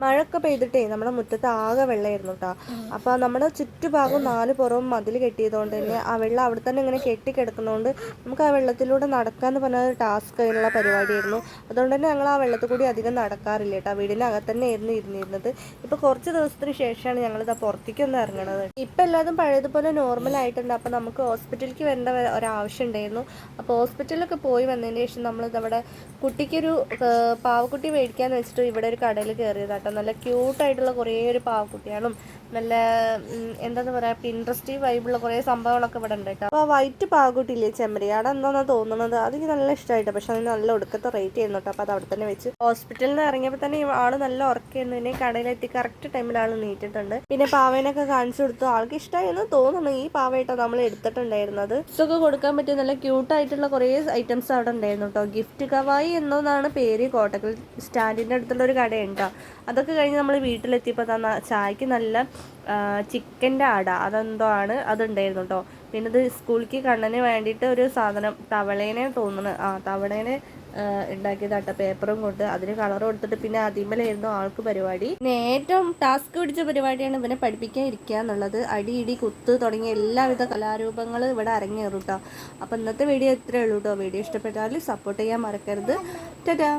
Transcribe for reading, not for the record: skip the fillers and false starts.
മഴയൊക്കെ പെയ്തിട്ടേ നമ്മുടെ മുറ്റത്ത് ആകെ വെള്ളമായിരുന്നു കേട്ടോ. അപ്പോൾ നമ്മുടെ ചുറ്റുഭാഗവും 4 പുറവും മതിൽ കെട്ടിയതുകൊണ്ട് തന്നെ ആ വെള്ളം അവിടെ തന്നെ ഇങ്ങനെ കെട്ടിക്കിടക്കുന്നതുകൊണ്ട് നമുക്ക് ആ വെള്ളത്തിലൂടെ നടക്കാമെന്ന് പറഞ്ഞാൽ ടാസ്ക് അതിനുള്ള പരിപാടിയായിരുന്നു. അതുകൊണ്ട് തന്നെ ഞങ്ങൾ ആ വെള്ളത്തിൽ കൂടി അധികം നടക്കാറില്ല കേട്ടോ. വീടിനകത്ത് തന്നെ ആയിരുന്നു ഇരുന്നിരുന്നത്. ഇപ്പോൾ കുറച്ച് ദിവസത്തിന് ശേഷമാണ് ഞങ്ങളിത് പുറത്തേക്ക് ഒന്ന് ഇറങ്ങണത്. ഇപ്പം എല്ലാതും പഴയതുപോലെ നോർമൽ ആയിട്ടുണ്ട്. അപ്പോൾ നമുക്ക് ഹോസ്പിറ്റലിലേക്ക് വരേണ്ട ഒരാവശ്യം ഉണ്ടായിരുന്നു. അപ്പോൾ ഹോസ്പിറ്റലിലൊക്കെ പോയി വന്നതിന് ശേഷം നമ്മളിതവിടെ കുട്ടിക്കൊരു പാവക്കുട്ടി മേടിക്കാന്ന് വെച്ചിട്ട് ഇവിടെ ഒരു കടയിൽ കയറിയതാട്ടോ. നല്ല ക്യൂട്ടായിട്ടുള്ള കുറേ ഒരു പാവക്കുട്ടികളും നല്ല എന്താന്ന് പറയുക പിൻട്രസ്റ്റി വൈബുള്ള കുറേ സംഭവങ്ങളൊക്കെ ഇവിടെ ഉണ്ട് കേട്ടോ. അപ്പോൾ വൈറ്റ് പാവക്കുട്ടിയില്ലേ ചെമ്മരിയാട് എന്താണെന്നാണ് തോന്നുന്നത്. അതെനിക്ക് നല്ല ഇഷ്ടമായിട്ട്. പക്ഷെ അതിന് നല്ല ഒടുക്കത്തെ റേറ്റ് ചെയ്യുന്നു കേട്ടോ. അപ്പോൾ അത് അവിടെ തന്നെ വെച്ച് ഹോസ്പിറ്റലിൽ നിന്ന് ഇറങ്ങിയപ്പോൾ തന്നെ ആൾ നല്ല ഉറക്കായിരുന്നു. പിന്നെ കടയിലെത്തി കറക്റ്റ് ടൈമിൽ ആൾ നീറ്റിട്ടുണ്ട്. പിന്നെ പാവേനൊക്കെ കാണിച്ചു കൊടുത്തു. ആൾക്ക് ഇഷ്ടമായെന്ന് തോന്നുന്നു. ഈ പാവയായിട്ടോ നമ്മൾ എടുത്തിട്ടുണ്ടായിരുന്നത്. ഇതൊക്കെ കൊടുക്കാൻ പറ്റിയ നല്ല ക്യൂട്ടായിട്ടുള്ള കുറേ ഐറ്റംസ് അവിടെ ഉണ്ടായിരുന്നു കേട്ടോ. ഗിഫ്റ്റ് കവായി എന്നതാണ് പേര്. കോട്ടക്കൽ സ്റ്റാൻഡിൻ്റെ അടുത്തുള്ള ഒരു കടയുണ്ടോ. അതൊക്കെ കഴിഞ്ഞ് നമ്മൾ വീട്ടിലെത്തിയപ്പോൾ ചായക്ക് നല്ല ചിക്കൻ്റെ അട അതെന്തോ ആണ് അതുണ്ടായിരുന്നു കേട്ടോ. പിന്നെ ഇത് സ്കൂളിലേക്ക് കണ്ണന് വേണ്ടിയിട്ട് ഒരു സാധനം തവളേനെ തോന്നുന്നു. തവളേനെ ഉണ്ടാക്കിയതാട്ടോ. പേപ്പറും കൊണ്ട് അതിന് കളർ കൊടുത്തിട്ട് പിന്നെ അതിമലായിരുന്നു ആൾക്ക് പരിപാടി. പിന്നെ ഏറ്റവും ടാസ്ക് പിടിച്ച പരിപാടിയാണ് ഇവനെ പഠിപ്പിക്കാൻ ഇരിക്കുക എന്നുള്ളത്. അടി ഇടി കുത്ത് തുടങ്ങിയ എല്ലാവിധ കലാരൂപങ്ങൾ ഇവിടെ അരങ്ങേറും കേട്ടോ. അപ്പോൾ ഇന്നത്തെ വീഡിയോ ഇത്രയേ ഉള്ളൂ കേട്ടോ. വീഡിയോ ഇഷ്ടപ്പെട്ടാൽ സപ്പോർട്ട് ചെയ്യാൻ മറക്കരുത്. ടാറ്റാ.